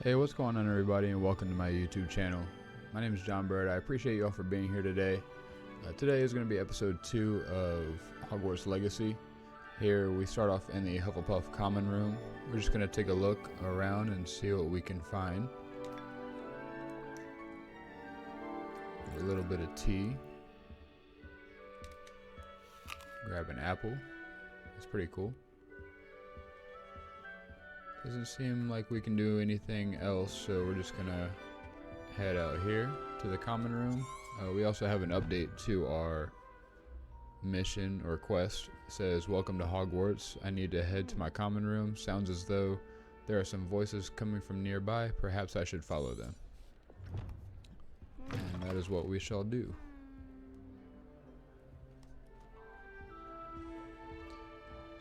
Hey, what's going on everybody, and welcome to my YouTube channel. My name is John Bird. I appreciate you all for being here today. Today is going to be episode 2 of Hogwarts Legacy. Here we start off in the Hufflepuff common room. We're just going to take a look around and see what we can find. A little bit of tea. Grab an apple. It's pretty cool. Doesn't seem like we can do anything else, so we're just gonna head out here to the common room. We also have an update to our mission or quest. It says, "Welcome to Hogwarts. I need to head to my common room. Sounds as though there are some voices coming from nearby. Perhaps I should follow them." And that is what we shall do.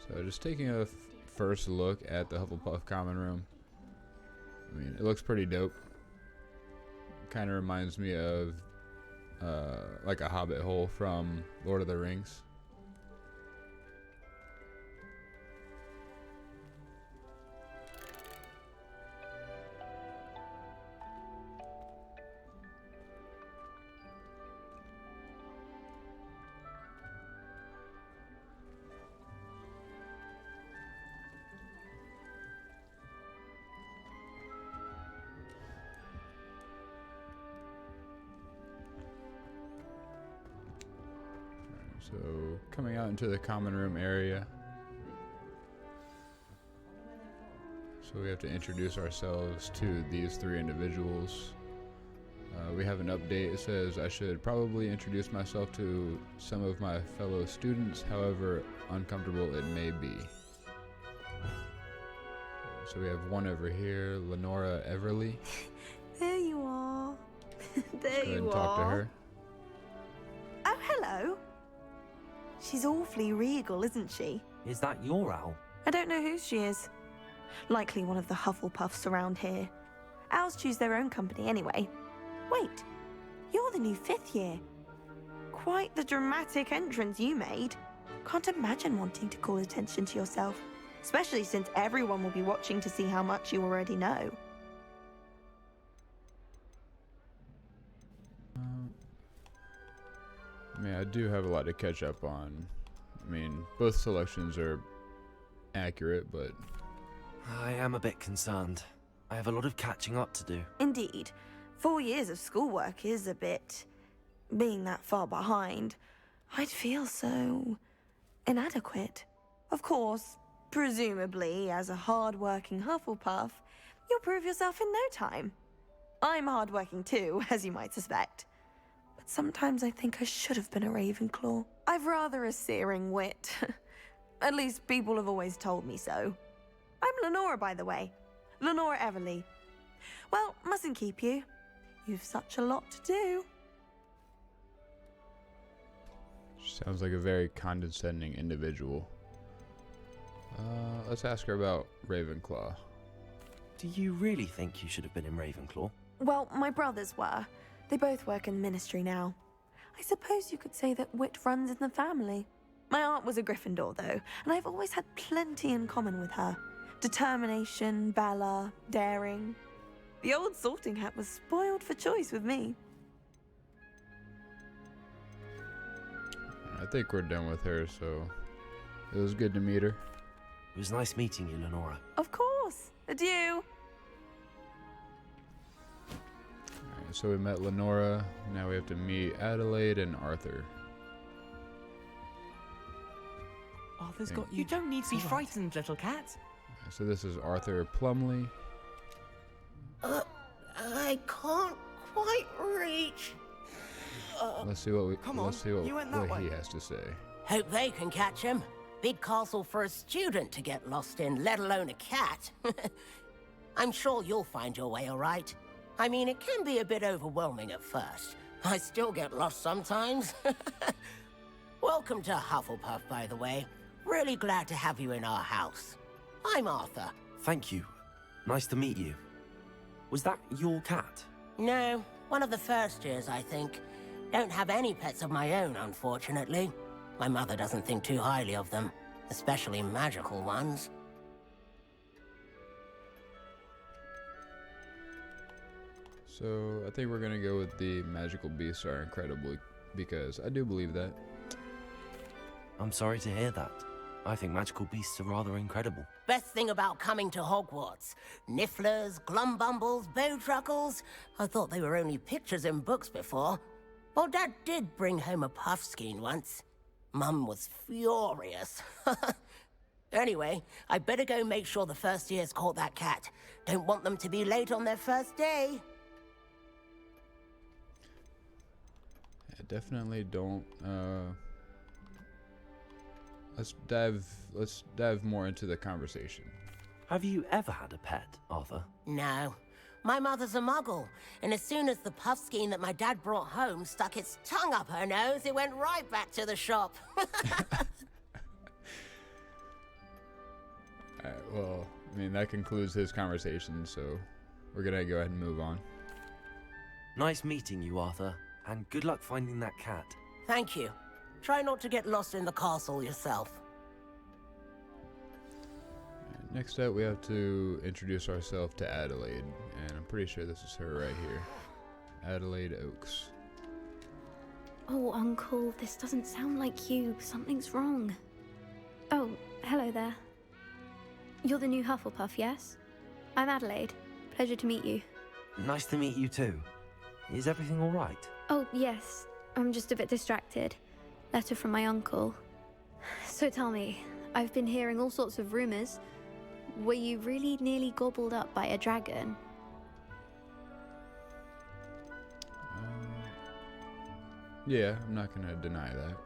So just taking a first look at the Hufflepuff common room. I mean, it looks pretty dope. Kind of reminds me of like a hobbit hole from Lord of the Rings. So, coming out into the common room area. So we have to introduce ourselves to these three individuals. We have an update. It says I should probably introduce myself to some of my fellow students, however uncomfortable it may be. So we have one over here, Lenora Everly. There you are. There Let's go ahead you and talk to are. her. Oh, hello. She's awfully regal, isn't she? Is that your owl? I don't know who she is. Likely one of the Hufflepuffs around here. Owls choose their own company anyway. Wait, you're the new 5th year. Quite the dramatic entrance you made. Can't imagine wanting to call attention to yourself, especially since everyone will be watching to see how much you already know. I mean, I do have a lot to catch up on. I mean, both selections are accurate, but I am a bit concerned. I have a lot of catching up to do. Indeed. 4 years of schoolwork is a bit... Being that far behind, I'd feel so... inadequate. Of course, presumably, as a hard-working Hufflepuff, you'll prove yourself in no time. I'm hard-working too, as you might suspect. But sometimes I think I should have been a Ravenclaw. I've rather a searing wit. At least people have always told me so. I'm Lenora, by the way. Lenora Everly. Well, mustn't keep you. You've such a lot to do. sounds like a very condescending individual. Let's ask her about Ravenclaw. Do you really think you should have been in Ravenclaw? Well, my brothers were. They both work in ministry now. I suppose you could say that wit runs in the family. My aunt was a Gryffindor, though, and I've always had plenty in common with her. Determination, valor, daring. The old sorting hat was spoiled for choice with me. I think we're done with her, so it was good to meet her. It was nice meeting you, Lenora. Of course. Adieu. Alright, so we met Lenora. Now we have to meet Adelaide and Arthur. Arthur's Thank got you. You don't need to be frightened, little cat. So this is Arthur Plumley. I can't quite reach. Let's see what Come on, you went that what he way. has to say. Hope they can catch him. Big castle for a student to get lost in, let alone a cat. I'm sure you'll find your way all right. I mean, it can be a bit overwhelming at first. I still get lost sometimes. Welcome to Hufflepuff, by the way. Really glad to have you in our house. I'm Arthur. Thank you. Nice to meet you. Was that your cat? No, one of the first years, I think. Don't have any pets of my own, unfortunately. My mother doesn't think too highly of them, especially magical ones. So I think we're gonna go with the magical beasts are incredible because I do believe that. I'm sorry to hear that. I think magical beasts are rather incredible. Best thing about coming to Hogwarts. Nifflers, glumbumbles, bowtruckles. I thought they were only pictures in books before. Well, Dad did bring home a puffskein once. Mum was furious. Anyway, I better go make sure the first years caught that cat. Don't want them to be late on their first day. Yeah, definitely don't. Let's dive more into the conversation. Have you ever had a pet, Arthur? No. My mother's a muggle, and as soon as the puffskein that my dad brought home stuck its tongue up her nose, it went right back to the shop. Alright, well, I mean, that concludes his conversation, so we're gonna go ahead and move on. Nice meeting you, Arthur, and good luck finding that cat. Thank you. Try not to get lost in the castle yourself. Alright, next up, we have to introduce ourselves to Adelaide, and I'm pretty sure this is her right here. Adelaide Oaks. Oh, Uncle, this doesn't sound like you. Something's wrong. Oh, hello there. You're the new Hufflepuff, yes? I'm Adelaide. Pleasure to meet you. Nice to meet you too. Is everything all right? Oh, yes. I'm just a bit distracted. Letter from my uncle. So tell me, I've been hearing all sorts of rumors. Were you really nearly gobbled up by a dragon? Yeah, I'm not gonna deny that.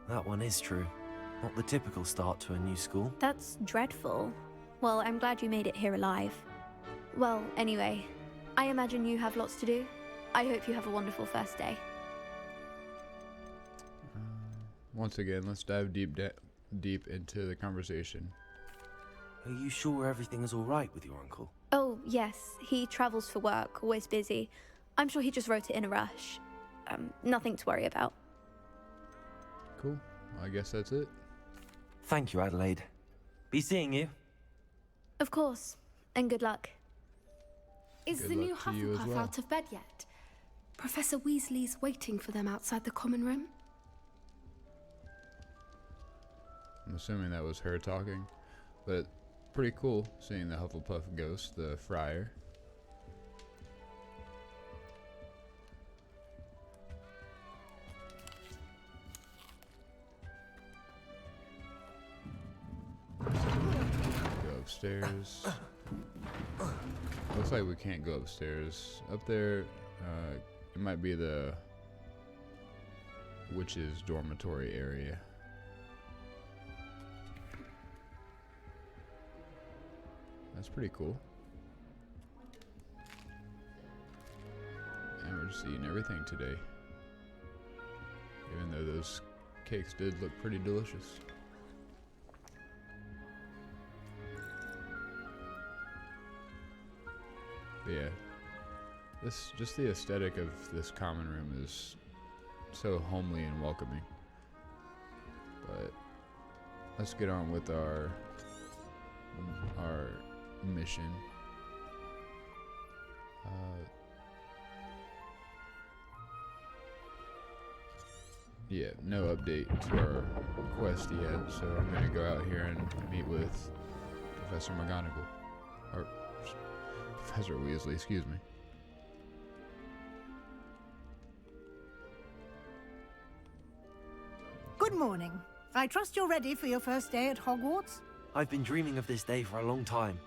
That one is true. Not the typical start to a new school. That's dreadful. Well, I'm glad you made it here alive. Well, anyway, I imagine you have lots to do. I hope you have a wonderful first day. Once again, let's dive deep into the conversation. Are you sure everything is all right with your uncle? Oh, yes. He travels for work, always busy. I'm sure he just wrote it in a rush. Nothing to worry about. Cool. Well, I guess that's it. Thank you, Adelaide. Be seeing you. Of course. And good luck. Is Good the new luck to you as Hufflepuff well. out of bed yet? Professor Weasley's waiting for them outside the common room. I'm assuming that was her talking, but pretty cool seeing the Hufflepuff ghost, the friar. Go upstairs. Looks like we can't go upstairs. Up there, it might be the witch's dormitory area. That's pretty cool. And we're just eating everything today. Even though those cakes did look pretty delicious. But yeah, just the aesthetic of this common room is so homely and welcoming. But let's get on with our mission. Yeah, no update to our quest yet, so I'm gonna go out here and meet with Professor McGonagall. Or Professor Weasley, excuse me. Good morning. I trust you're ready for your first day at Hogwarts? I've been dreaming of this day for a long time.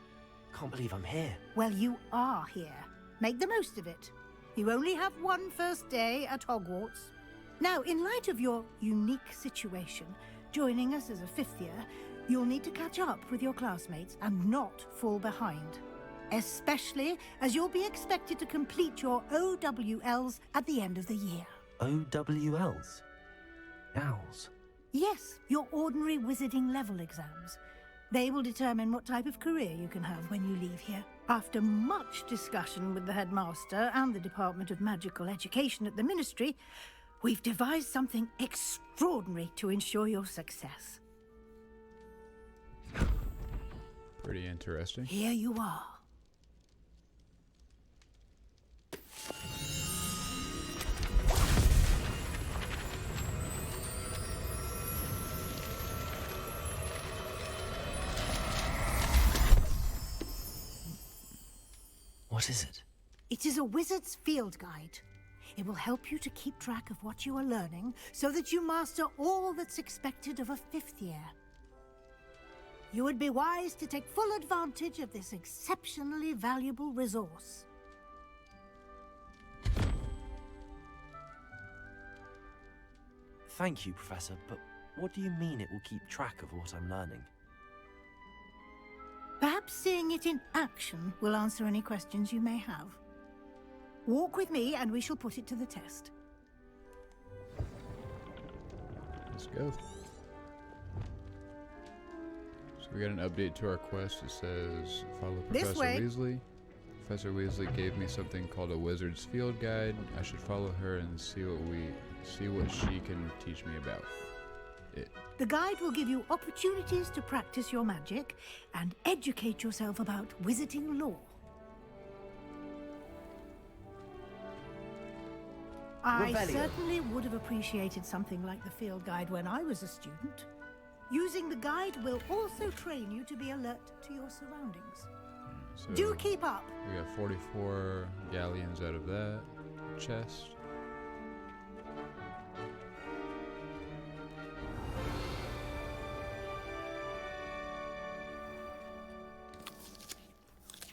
Can't believe I'm here. Well, you are here. Make the most of it. You only have one first day at Hogwarts. Now, in light of your unique situation, joining us as a fifth year, you'll need to catch up with your classmates and not fall behind. Especially as you'll be expected to complete your OWLs at the end of the year. OWLs? Owls? Yes, your ordinary wizarding level exams. They will determine what type of career you can have when you leave here. After much discussion with the headmaster and the Department of Magical Education at the Ministry, we've devised something extraordinary to ensure your success. Pretty interesting. Here you are. What is it? It is a wizard's field guide. It will help you to keep track of what you are learning so that you master all that's expected of a 5th year. You would be wise to take full advantage of this exceptionally valuable resource. Thank you, Professor, but what do you mean it will keep track of what I'm learning? Perhaps seeing it in action will answer any questions you may have. Walk with me and we shall put it to the test. Let's go. So we got an update to our quest. It says, follow This Professor way. Weasley. Professor Weasley gave me something called a wizard's field guide. I should follow her and see what she can teach me about it. The guide will give you opportunities to practice your magic and educate yourself about wizarding lore. I Revelio. certainly would have appreciated something like the field guide when I was a student. Using the guide will also train you to be alert to your surroundings. So Do keep up. we got 44 galleons out of that chest.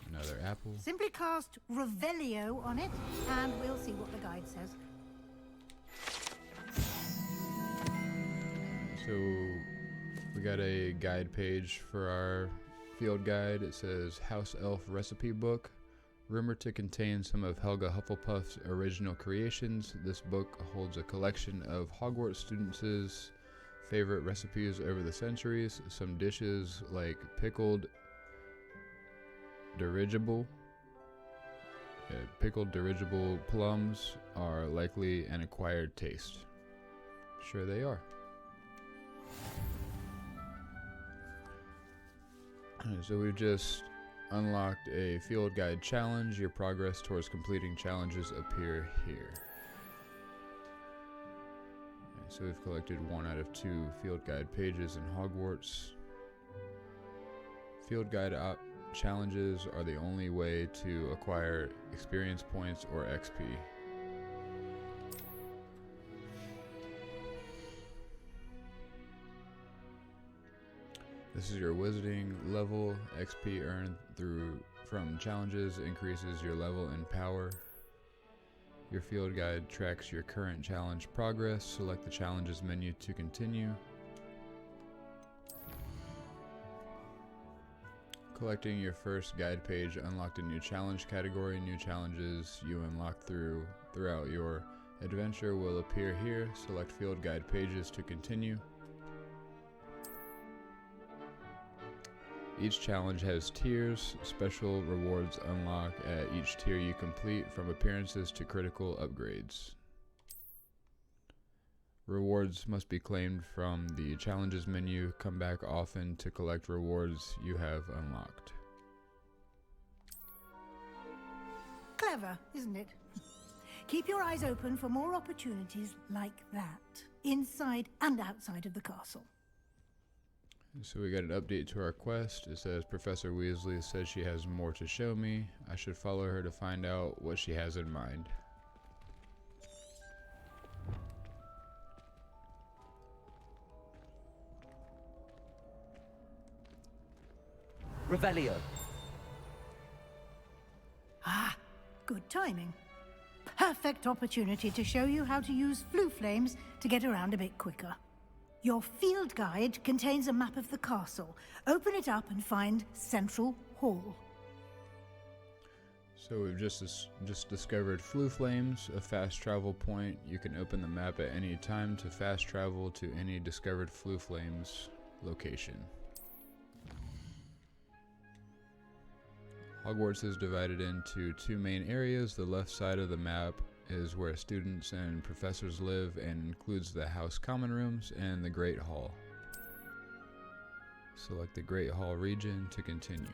Another apple. Simply cast Revelio on it, and we'll see what the guide says. So we got a guide page for our field guide. It says House Elf Recipe Book. Rumored to contain some of Helga Hufflepuff's original creations, this book holds a collection of Hogwarts students' favorite recipes over the centuries. Some dishes like pickled dirigible plums are likely an acquired taste. Sure they are. So we've just unlocked a field guide challenge. Your progress towards completing challenges appear here. So we've collected 1 out of 2 field guide pages in Hogwarts. Field guide challenges are the only way to acquire experience points or XP. This is your wizarding level. XP earned from challenges increases your level and power. Your field guide tracks your current challenge progress. Select the challenges menu to continue. Collecting your first guide page unlocked a new challenge category. New challenges you unlock throughout your adventure will appear here. Select field guide pages to continue. Each challenge has tiers. Special rewards unlock at each tier you complete, from appearances to critical upgrades. Rewards must be claimed from the challenges menu. Come back often to collect rewards you have unlocked. Clever, isn't it? Keep your eyes open for more opportunities like that, inside and outside of the castle. So we got an update to our quest. It says Professor Weasley says she has more to show me. I should follow her to find out what she has in mind. Revelio. Ah, good timing. Perfect opportunity to show you how to use flue flames to get around a bit quicker. Your field guide contains a map of the castle. Open it up and find Central Hall. So we've just discovered Flue Flames, a fast travel point. You can open the map at any time to fast travel to any discovered Flue Flames location. Hogwarts is divided into 2 main areas. The left side of the map is where students and professors live and includes the house common rooms and the Great Hall. Select the Great Hall region to continue.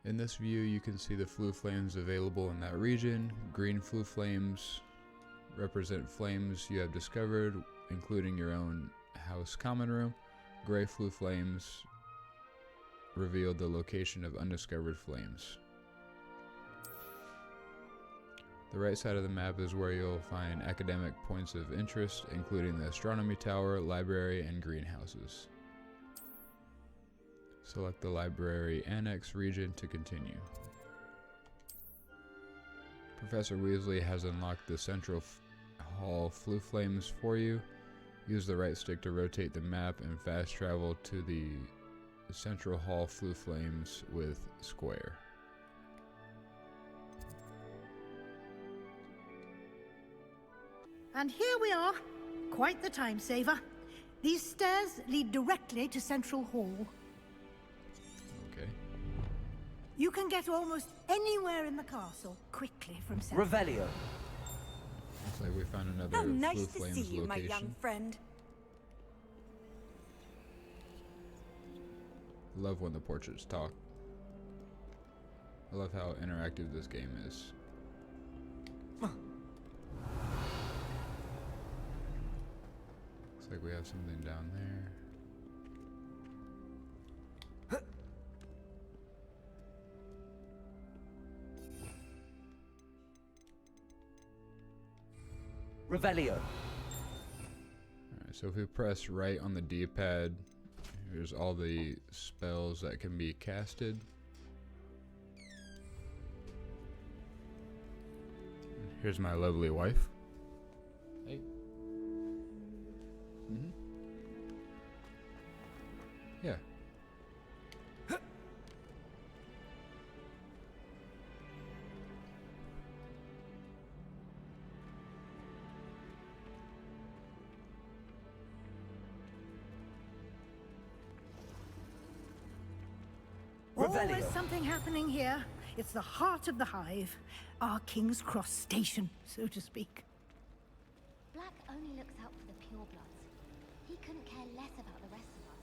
In this view, you can see the Flue Flames available in that region. Green Flue Flames represent flames you have discovered, including your own house common room. Gray Flue Flames revealed the location of undiscovered flames. The right side of the map is where you'll find academic points of interest, including the Astronomy Tower, library, and greenhouses. Select the library annex region to continue. Professor Weasley has unlocked the central hall flue flames for you. Use the right stick to rotate the map and fast travel to the central hall flue flames with square. And here we are. Quite the time saver. These stairs lead directly to Central Hall. Okay. You can get almost anywhere in the castle quickly from Central. Revelio. Looks like we found another How nice Flue to Flames see you, my location. young friend. Love when the portraits talk. I love how interactive this game is. Looks like we have something down there. Revelio. Alright, so if we press right on the D-pad, here's all the spells that can be casted. Here's my lovely wife. Hey. Yeah. Always something happening here. It's the heart of the hive. Our King's Cross station, so to speak. Black only looks out for the purebloods. He couldn't care less about the rest of us.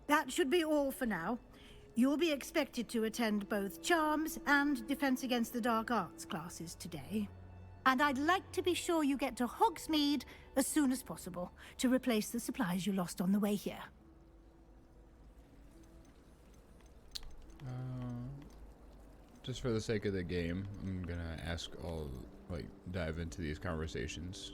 That should be all for now. You'll be expected to attend both Charms and Defense Against the Dark Arts classes today. And I'd like to be sure you get to Hogsmeade as soon as possible to replace the supplies you lost on the way here. Just for the sake of the game, I'm gonna dive into these conversations.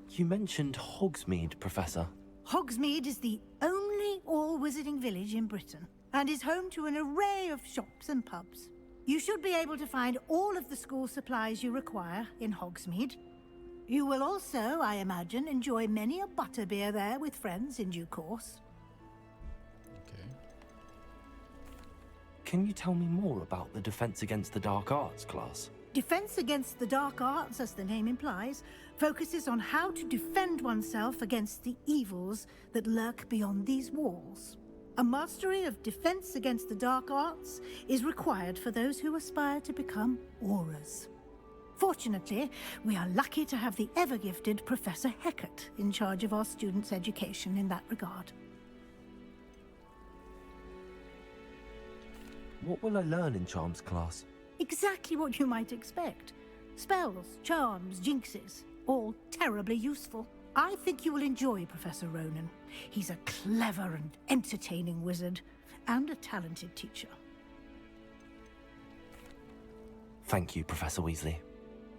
You mentioned Hogsmeade, Professor. Hogsmeade is the only all-wizarding village in Britain and is home to an array of shops and pubs. You should be able to find all of the school supplies you require in Hogsmeade. You will also, I imagine, enjoy many a butterbeer there with friends in due course. Okay. Can you tell me more about the Defense Against the Dark Arts class? Defense Against the Dark Arts, as the name implies, focuses on how to defend oneself against the evils that lurk beyond these walls. A mastery of Defense Against the Dark Arts is required for those who aspire to become Aurors. Fortunately, we are lucky to have the ever-gifted Professor Hecat in charge of our students' education in that regard. What will I learn in Charms class? Exactly what you might expect. Spells, charms, jinxes, all terribly useful. I think you will enjoy Professor Ronan. He's a clever and entertaining wizard, and a talented teacher. Thank you, Professor Weasley.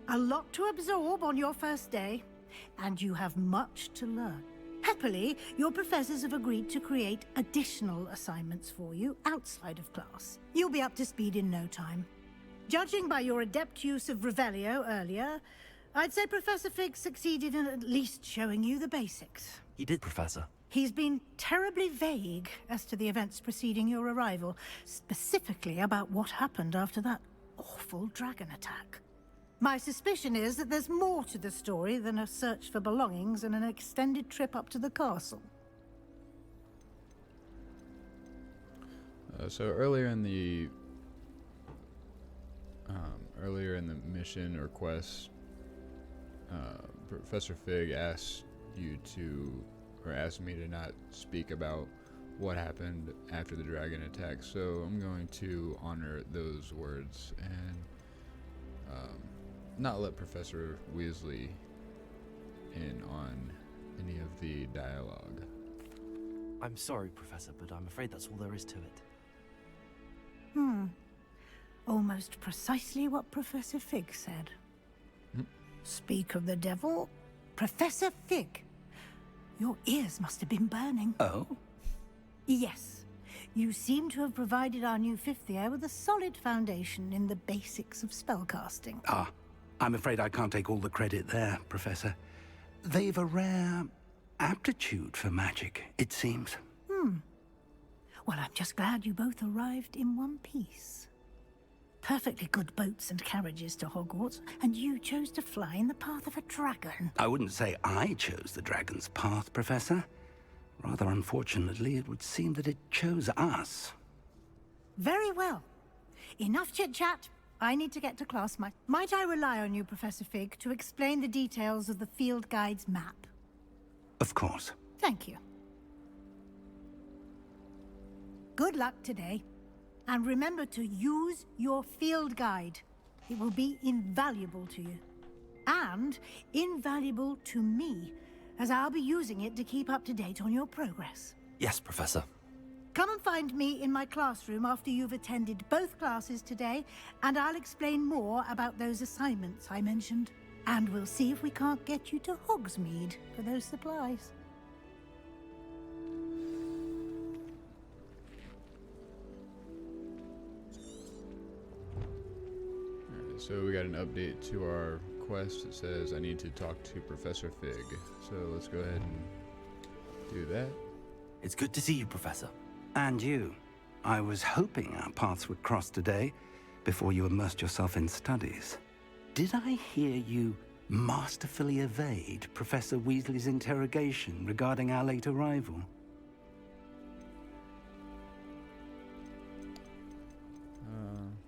A lot to absorb on your first day, and you have much to learn. Happily, your professors have agreed to create additional assignments for you outside of class. You'll be up to speed in no time. Judging by your adept use of Revelio earlier, I'd say Professor Fig succeeded in at least showing you the basics. He did, Professor. He's been terribly vague as to the events preceding your arrival, specifically about what happened after that awful dragon attack. My suspicion is that there's more to the story than a search for belongings and an extended trip up to the castle. So earlier in the mission or quest, Professor Fig asked me to not speak about what happened after the dragon attack. So I'm going to honor those words and not let Professor Weasley in on any of the dialogue. I'm sorry, Professor, but I'm afraid that's all there is to it. Almost precisely what Professor Fig said. Speak of the devil, Professor Fig. Your ears must have been burning. Oh? Yes. You seem to have provided our new fifth year with a solid foundation in the basics of spellcasting. Ah, I'm afraid I can't take all the credit there, Professor. They've a rare aptitude for magic, it seems. Well, I'm just glad you both arrived in one piece. Perfectly good boats and carriages to Hogwarts, and you chose to fly in the path of a dragon. I wouldn't say I chose the dragon's path, Professor. Rather unfortunately, it would seem that it chose us. Very well. Enough chit-chat. I need to get to class. Might I rely on you, Professor Fig, to explain the details of the field guide's map? Of course. Thank you. Good luck today. And remember to use your field guide. It will be invaluable to you. And invaluable to me, as I'll be using it to keep up to date on your progress. Yes, Professor. Come and find me in my classroom after you've attended both classes today, and I'll explain more about those assignments I mentioned. And we'll see if we can't get you to Hogsmeade for those supplies. So we got an update to our quest. It says I need to talk to Professor Fig. So let's go ahead and do that. It's good to see you, Professor. And you. I was hoping our paths would cross today, before you immersed yourself in studies. Did I hear you masterfully evade Professor Weasley's interrogation regarding our late arrival?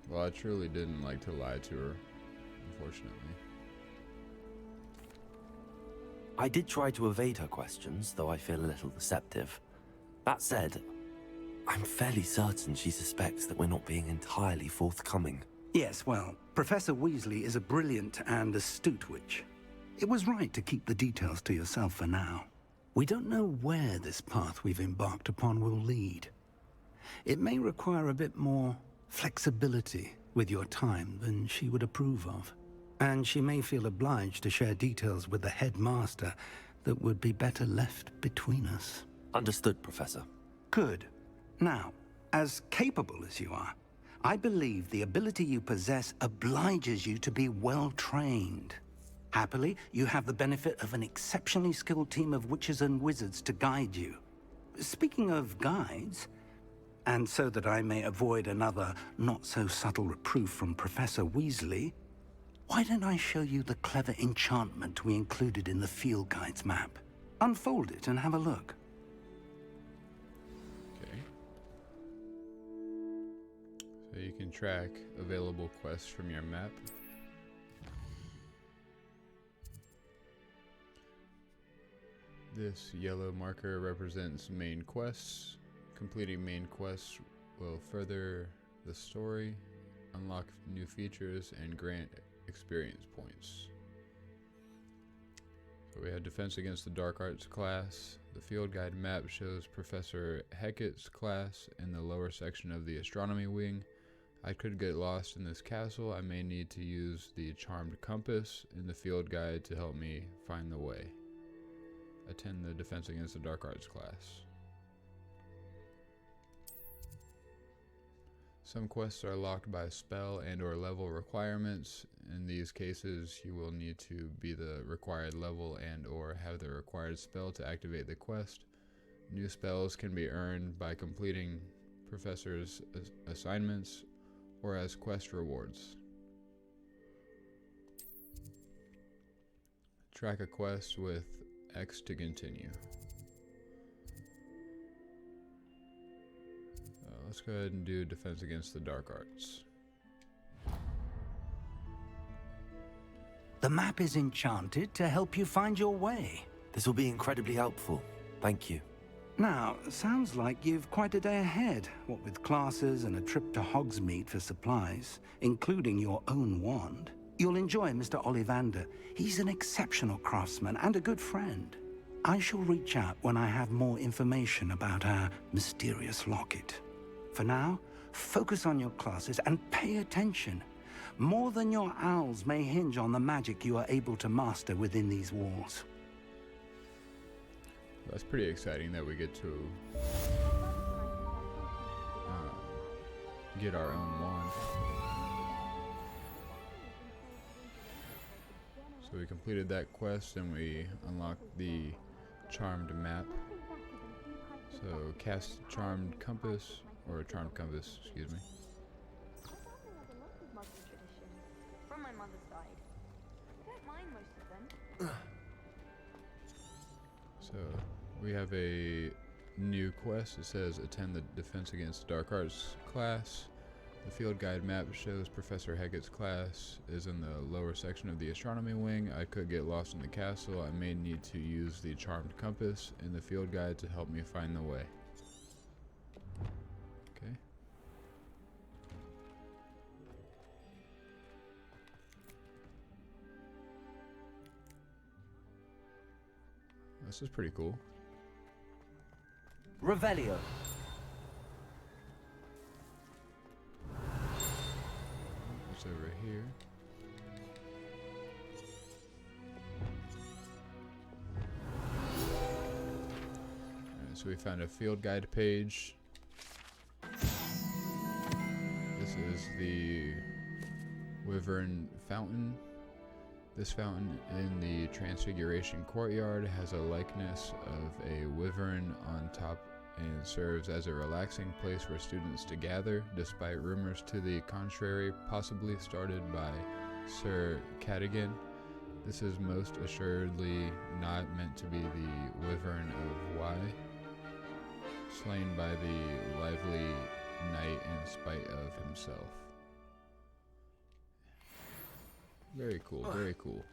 Well, I truly didn't like to lie to her, unfortunately. I did try to evade her questions, though I feel a little deceptive. That said, I'm fairly certain she suspects that we're not being entirely forthcoming. Yes, well, Professor Weasley is a brilliant and astute witch. It was right to keep the details to yourself for now. We don't know where this path we've embarked upon will lead. It may require a bit more flexibility with your time than she would approve of. And she may feel obliged to share details with the headmaster that would be better left between us. Understood, Professor. Good. Now, as capable as you are, I believe the ability you possess obliges you to be well trained. Happily, you have the benefit of an exceptionally skilled team of witches and wizards to guide you. Speaking of guides, and so that I may avoid another not-so-subtle reproof from Professor Weasley, why don't I show you the clever enchantment we included in the field guide's map? Unfold it and have a look. Okay. So you can track available quests from your map. This yellow marker represents main quests. Completing main quests will further the story, unlock new features, and grant experience points. So we have Defense Against the Dark Arts class. The field guide map shows Professor Hecat's class in the lower section of the Astronomy wing. I could get lost in this castle. I may need to use the Charmed Compass in the field guide to help me find the way. Attend the Defense Against the Dark Arts class. Some quests are locked by spell and/or level requirements. In these cases, you will need to be the required level and/or have the required spell to activate the quest. New spells can be earned by completing professors' assignments or as quest rewards. Track a quest with X to continue. Let's go ahead and do Defense Against the Dark Arts. The map is enchanted to help you find your way. This will be incredibly helpful. Thank you. Now, sounds like you've quite a day ahead, what with classes and a trip to Hogsmeade for supplies, including your own wand. You'll enjoy Mr. Ollivander. He's an exceptional craftsman and a good friend. I shall reach out when I have more information about our mysterious locket. For now, Focus on your classes and pay attention. More than your owls may hinge on the magic you are able to master within these walls. That's pretty exciting that we get to get our own wand. So we completed that quest and we unlocked the charmed map. So cast charmed compass, or charmed compass, excuse me. From my mother's side. I don't mind most of them. So we have a new quest. It says attend the Defense Against Dark Arts class. The field guide map shows Professor Hecat's class is in the lower section of the astronomy wing. I could get lost in the castle. I may need to use the charmed compass in the field guide to help me find the way. Okay. This is pretty cool. Revelio. What's over here? Alright, so we found a field guide page. This is the Wyvern Fountain. This fountain in the Transfiguration Courtyard has a likeness of a wyvern on top and serves as a relaxing place for students to gather, despite rumors to the contrary, possibly started by Sir Cadogan. This is most assuredly not meant to be the Wyvern of Y, slain by the lively knight in spite of himself. Very cool, very cool.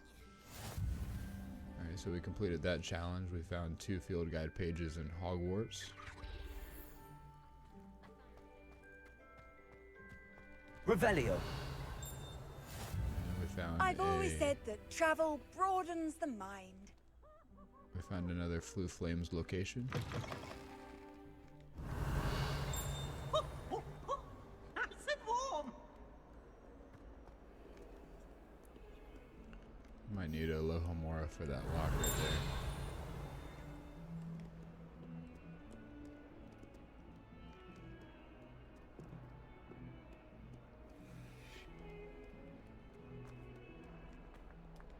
Alright, so we completed that challenge. We found 2 field guide pages in Hogwarts. Revelio. And we found I've always said that travel broadens the mind. We found another Flue Flames location. Nice and warm. Might need a Lohomora for that lock right there.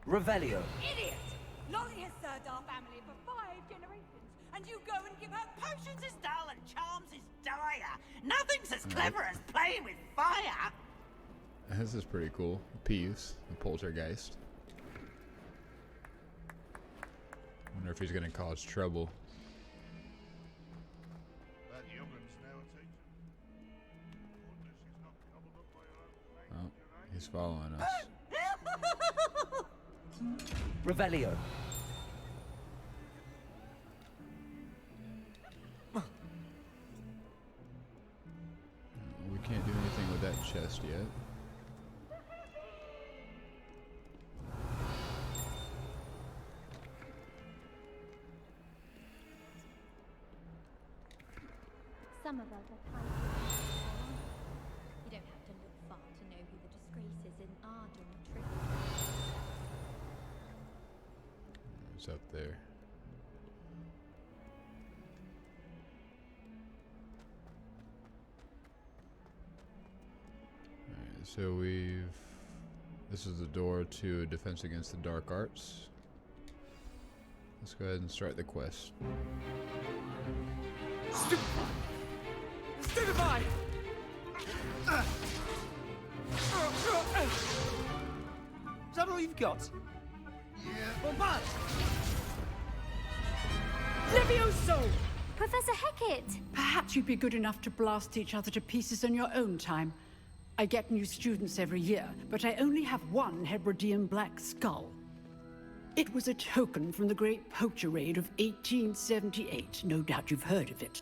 Revelio. Idiot! Lolly has served our family for 5 generations, and you go and give her Potions is dull and charms is dire. Nothing's as clever as playing with fire. This is pretty cool. Peeves, the poltergeist. Wonder if he's gonna cause trouble. That youngun's now a teacher. Wonder she's not gobbled up by her own Oh, he's following us. Revelio. We can't do anything with that chest yet. Some of us are kind of... You don't have to look far to know who the disgrace is in our dormitory. It's up there. Alright, so this is the door to Defense Against the Dark Arts. Let's go ahead and start the quest. Stupefy! Stupefy! Is that all you've got? Yeah. Bombard! Levioso! Professor Hecat! Perhaps you'd be good enough to blast each other to pieces in your own time. I get new students every year, but I only have one Hebridean black skull. It was a token from the Great Poacher Raid of 1878. No doubt you've heard of it.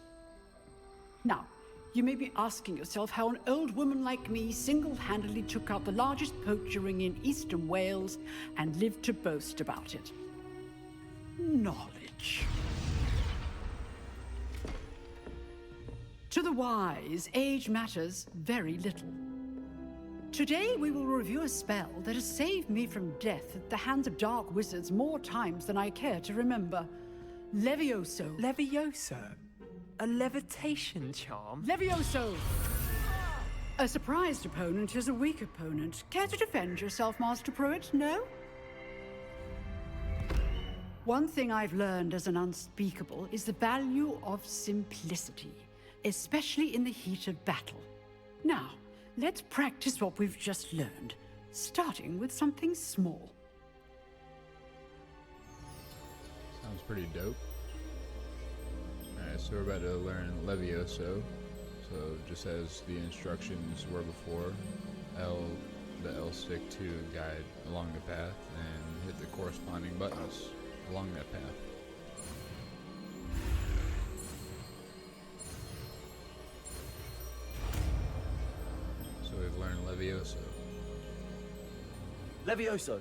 Now, you may be asking yourself how an old woman like me single-handedly took out the largest poacher ring in eastern Wales and lived to boast about it. Knowledge. To the wise, age matters very little. Today we will review a spell that has saved me from death at the hands of dark wizards more times than I care to remember. Levioso. Levioso? A levitation charm? Levioso! A surprised opponent is a weak opponent. Care to defend yourself, Master Pruitt? No? One thing I've learned as an unspeakable is the value of simplicity, especially in the heat of battle. Now, let's practice what we've just learned, starting with something small. Sounds pretty dope. Alright, so we're about to learn Levioso. So just as the instructions were before, the L stick to guide along the path and hit the corresponding buttons along that path. So we've learned Levioso. Levioso.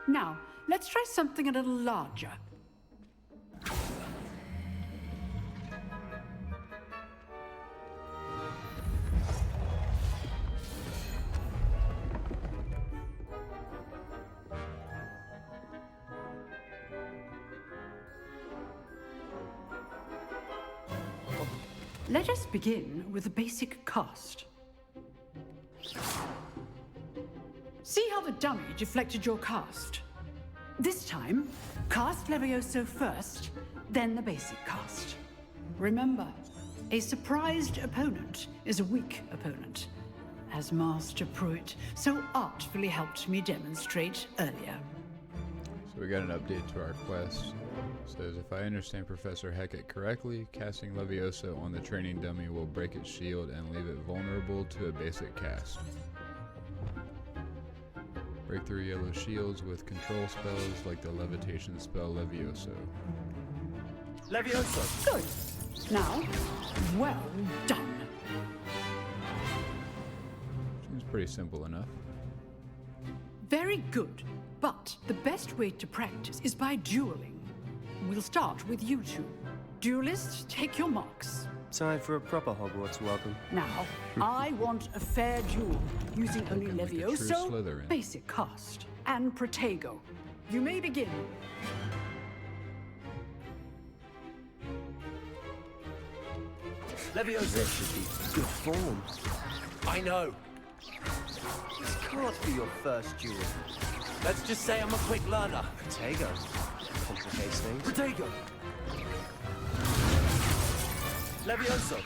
Now, let's try something a little larger. Let us begin with the basic cast. See how the dummy deflected your cast? This time, cast Levioso first, then the basic cast. Remember, a surprised opponent is a weak opponent, as Master Pruitt so artfully helped me demonstrate earlier. So we got an update to our quest. It says, if I understand Professor Hecat correctly, casting Levioso on the training dummy will break its shield and leave it vulnerable to a basic cast. Break through yellow shields with control spells like the levitation spell Levioso. Levioso! Good. Now, well done. Seems pretty simple enough. Very good. But the best way to practice is by dueling. We'll start with you two. Duelists, take your marks. Time for a proper Hogwarts welcome. Now, I want a fair duel, using only Looking like a true Levioso, Slytherin. basic cast, and Protego. You may begin. Levioso should be good form. I know. This can't be your first duel. Let's just say I'm a quick learner. Protego. Complicates things. Protego! Levioso!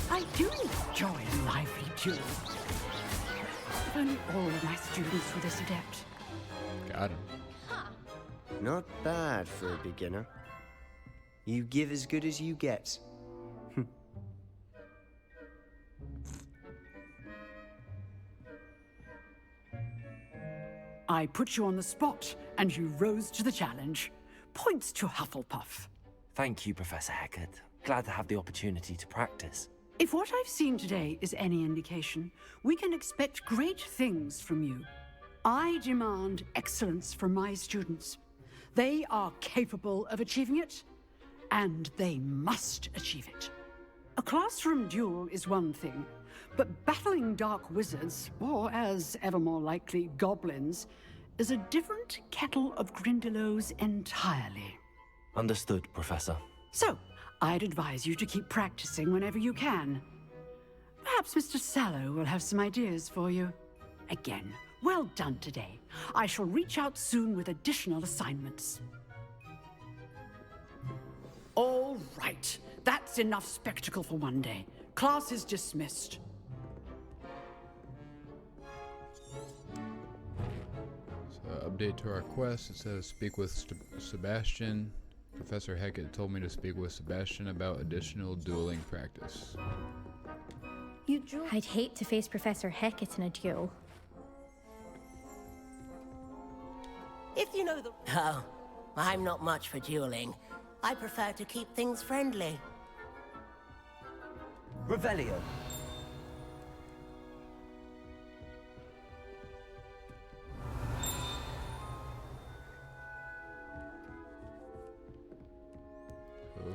I do enjoy a lively duel. If only all of my students were this adept. Got him. Not bad for a beginner. You give as good as you get. I put you on the spot, and you rose to the challenge. Points to Hufflepuff. Thank you, Professor Hecat. Glad to have the opportunity to practice. If what I've seen today is any indication, we can expect great things from you. I demand excellence from my students. They are capable of achieving it, and they must achieve it. A classroom duel is one thing, but battling dark wizards, or as ever more likely, goblins, is a different kettle of Grindylows entirely. Understood, Professor. So, I'd advise you to keep practicing whenever you can. Perhaps Mr. Sallow will have some ideas for you. Again, well done today. I shall reach out soon with additional assignments. All right, that's enough spectacle for one day. Class is dismissed. So, update to our quest. It says, speak with Sebastian. Professor Hecat told me to speak with Sebastian about additional dueling practice. I'd hate to face Professor Hecat in a duel. If you know the... Oh, I'm not much for dueling. I prefer to keep things friendly. Revelio.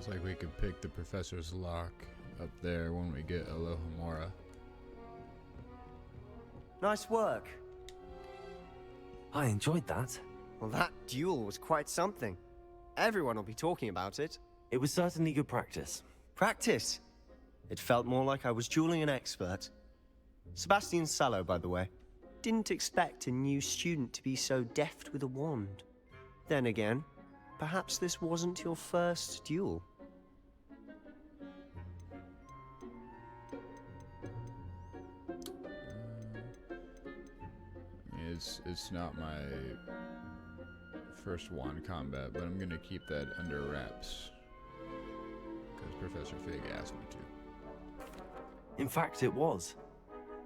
Looks like we could pick the professor's lock up there when we get Alohomora. Nice work. I enjoyed that. Well, that duel was quite something. Everyone will be talking about it. It was certainly good practice. Practice? It felt more like I was dueling an expert. Sebastian Sallow, by the way. Didn't expect a new student to be so deft with a wand. Then again, perhaps this wasn't your first duel. It's not my first wand combat, but I'm gonna keep that under wraps because Professor Fig asked me to. In fact, it was.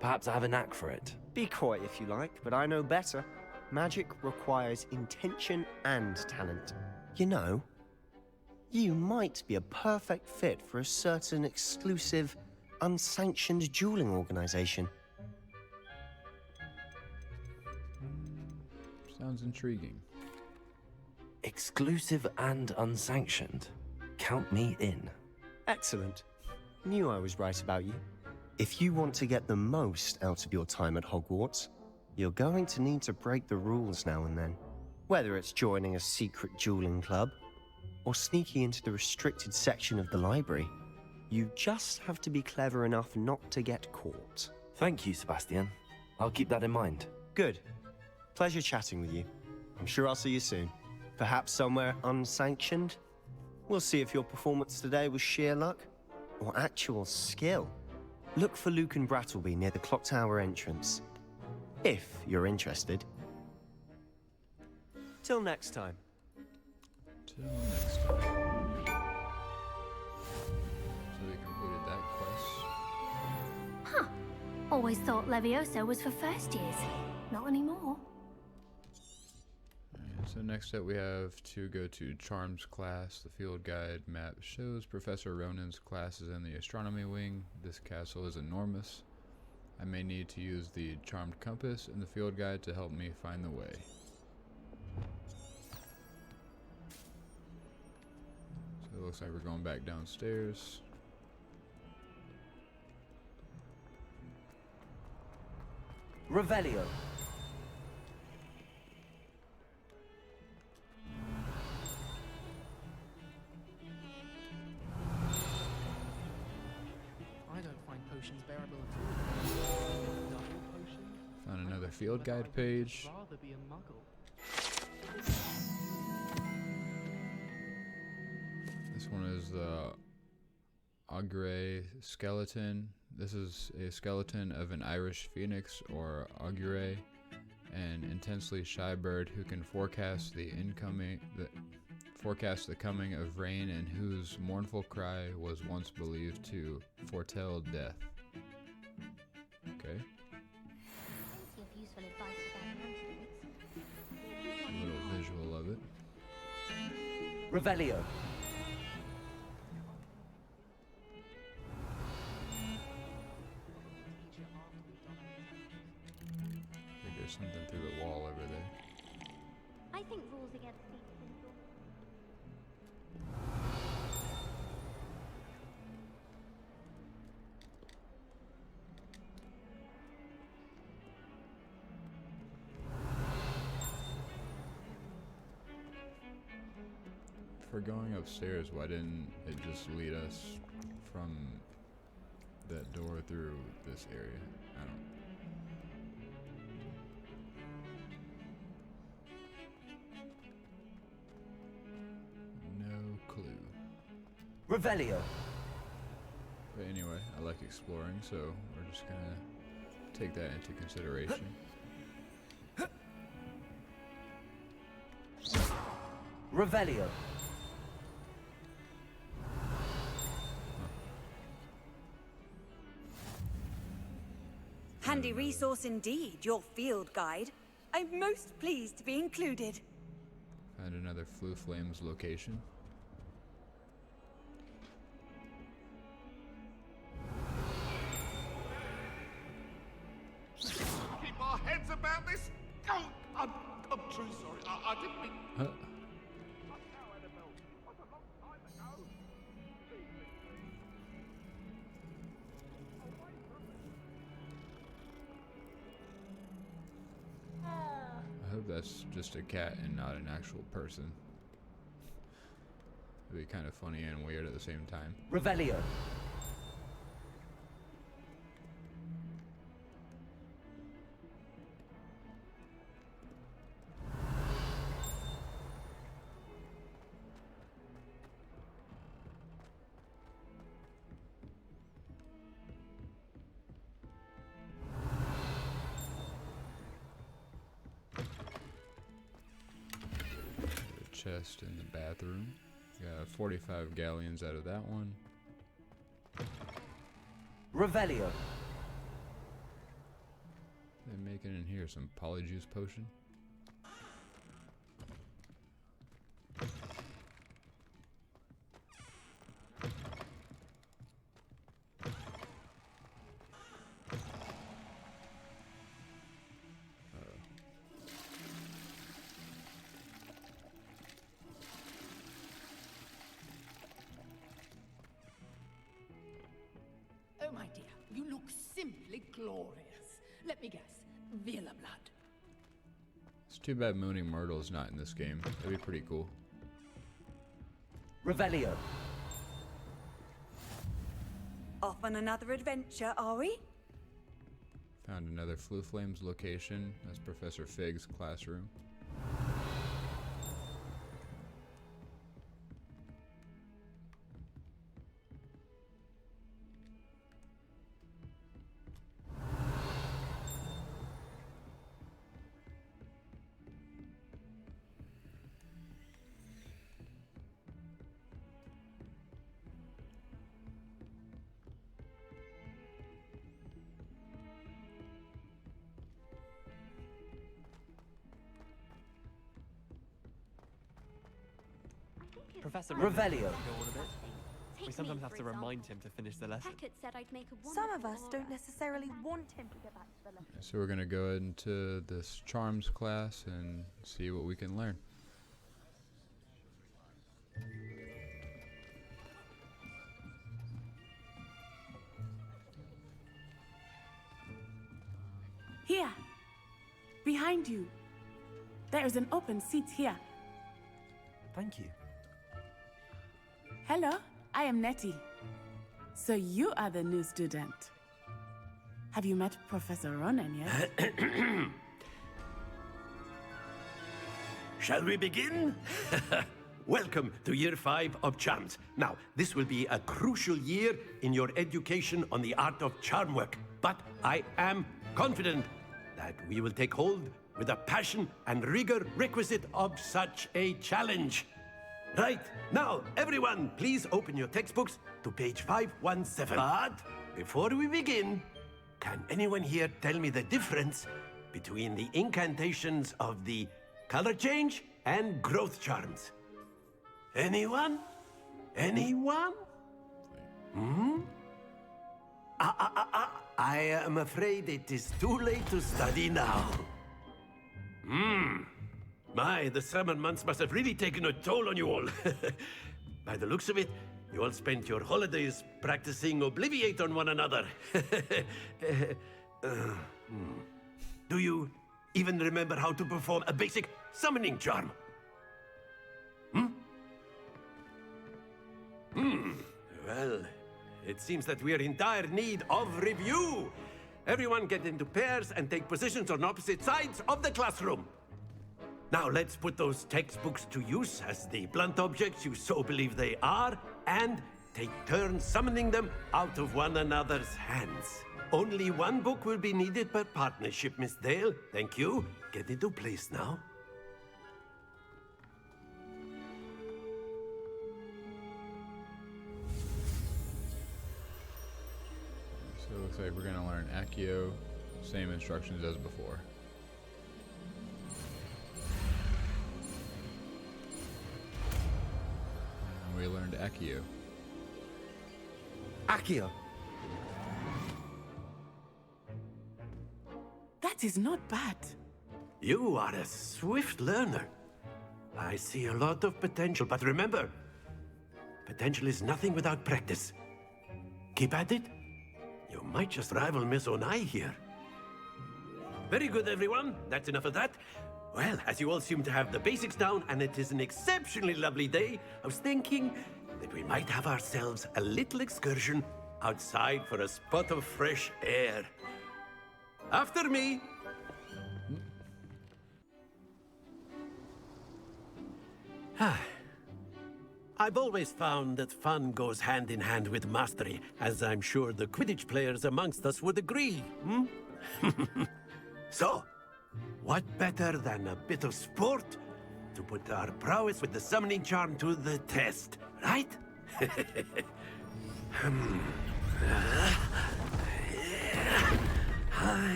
Perhaps I have a knack for it. Be coy if you like, but I know better. Magic requires intention and talent. You know, you might be a perfect fit for a certain exclusive, unsanctioned dueling organization. Sounds intriguing. Exclusive and unsanctioned. Count me in. Excellent. Knew I was right about you. If you want to get the most out of your time at Hogwarts, you're going to need to break the rules now and then. Whether it's joining a secret dueling club, or sneaking into the restricted section of the library, you just have to be clever enough not to get caught. Thank you, Sebastian. I'll keep that in mind. Good. Pleasure chatting with you. I'm sure I'll see you soon. Perhaps somewhere unsanctioned? We'll see if your performance today was sheer luck or actual skill. Look for Luke and Brattleby near the clock tower entrance. If you're interested. Till next time. Till next time. So we completed that quest. Huh. Always thought Levioso was for first years. Not anymore. So next up we have to go to Charms class. The field guide map shows Professor Ronan's classes in the astronomy wing. This castle is enormous. I may need to use the charmed compass in the field guide to help me find the way. So it looks like we're going back downstairs. Revelio. I don't find potions bearable at all. Double potion? Found another field guide page. I'd rather be a muggle. This one is the Augure skeleton. This is a skeleton of an Irish phoenix or Augure, an intensely shy bird who can forecast the coming of rain and whose mournful cry was once believed to foretell death. Okay. A little visual of it. Revelio. I think there's something through the wall over there. I think rules against these simple. For going upstairs, why didn't it just lead us from that door through this area? I don't. No clue. Revelio. But anyway, I like exploring, so we're just gonna take that into consideration. Revelio. Handy resource indeed, your field guide. I'm most pleased to be included. Found another Flu Flames location. Keep our heads about this. Oh, I'm truly sorry. I didn't mean. that's just a cat and not an actual person. It'd be kind of funny and weird at the same time. Revelio. Chest in the bathroom. Got 45 galleons out of that one. Revelio. They're making in here some polyjuice potion. Oh, my dear, you look simply glorious. Let me guess, Villa blood. It's too bad Moaning Myrtle's not in this game. That'd be pretty cool. Revelio. Off on another adventure, are we? Found another Flu Flames location. That's Professor Fig's classroom. Professor Revelio. Go on a bit. We sometimes have to remind him to finish the lesson. Beckett said I'd make a Some of us don't necessarily want him to get back to the lesson. So we're gonna go into this charms class and see what we can learn. Here, behind you. There is an open seat here. Thank you. Hello, I am Nettie. So you are the new student. Have you met Professor Ronan yet? Shall we begin? Welcome to Year 5 of Charms. Now, this will be a crucial year in your education on the art of charm work. But I am confident that we will take hold with the passion and rigor requisite of such a challenge. Right, now, everyone, please open your textbooks to page 517. But before we begin, can anyone here tell me the difference between the incantations of the color change and growth charms? Anyone? Anyone? Hmm? I am afraid it is too late to study now. My, the summer months must have really taken a toll on you all. By the looks of it, you all spent your holidays practicing Obliviate on one another. Do you even remember how to perform a basic summoning charm? Well, it seems that we are in dire need of review. Everyone get into pairs and take positions on opposite sides of the classroom. Now let's put those textbooks to use as the blunt objects you so believe they are, and take turns summoning them out of one another's hands. Only one book will be needed per partnership, Miss Dale. Thank you. Get into place now. So it looks like we're gonna learn Accio, same instructions as before. And we learned Accio. Accio. That is not bad. You are a swift learner. I see a lot of potential, but remember, potential is nothing without practice. Keep at it. You might just rival Miss Onai here. Very good, everyone. That's enough of that. Well, as you all seem to have the basics down and it is an exceptionally lovely day, I was thinking that we might have ourselves a little excursion outside for a spot of fresh air. After me. I've always found that fun goes hand in hand with mastery, as I'm sure the Quidditch players amongst us would agree, hmm? So, what better than a bit of sport to put our prowess with the summoning charm to the test, right?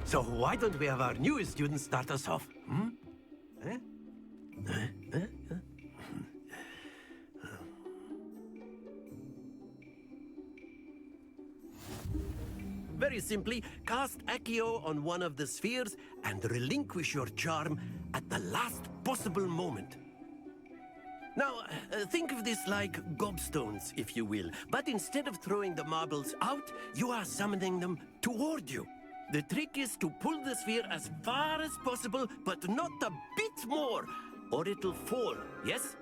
So why don't we have our newest student start us off? Hmm? Very simply, cast Accio on one of the spheres and relinquish your charm at the last possible moment. Now, think of this like gobstones, if you will, but instead of throwing the marbles out, you are summoning them toward you. The trick is to pull the sphere as far as possible, but not a bit more, or it'll fall, yes?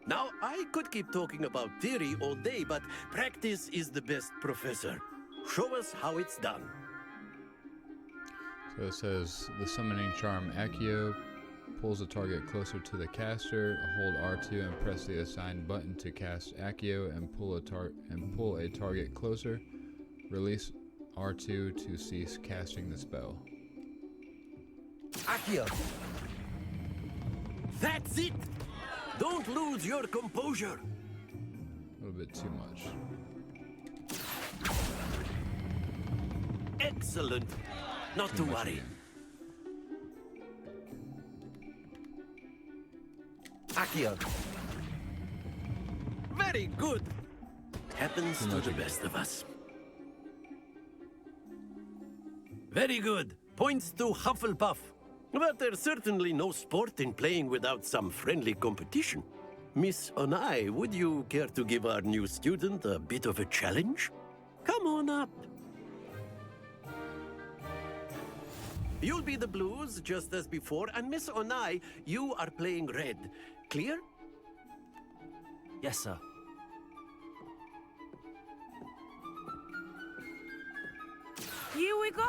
Now, I could keep talking about theory all day, but practice is the best professor. Show us how it's done. So it says the summoning charm Accio pulls a target closer to the caster. Hold R2 and press the assigned button to cast Accio and pull a target closer. Release R2 to cease casting the spell. Accio! That's it! Don't lose your composure! A little bit too much. Excellent! Not to worry. Accio. Very good! Happens to the best of us. Very good. Points to Hufflepuff. But there's certainly no sport in playing without some friendly competition. Miss Onai, would you care to give our new student a bit of a challenge? Come on up. You'll be the blues, just as before, and Miss Onai, you are playing red. Clear? Yes, sir. Here we go!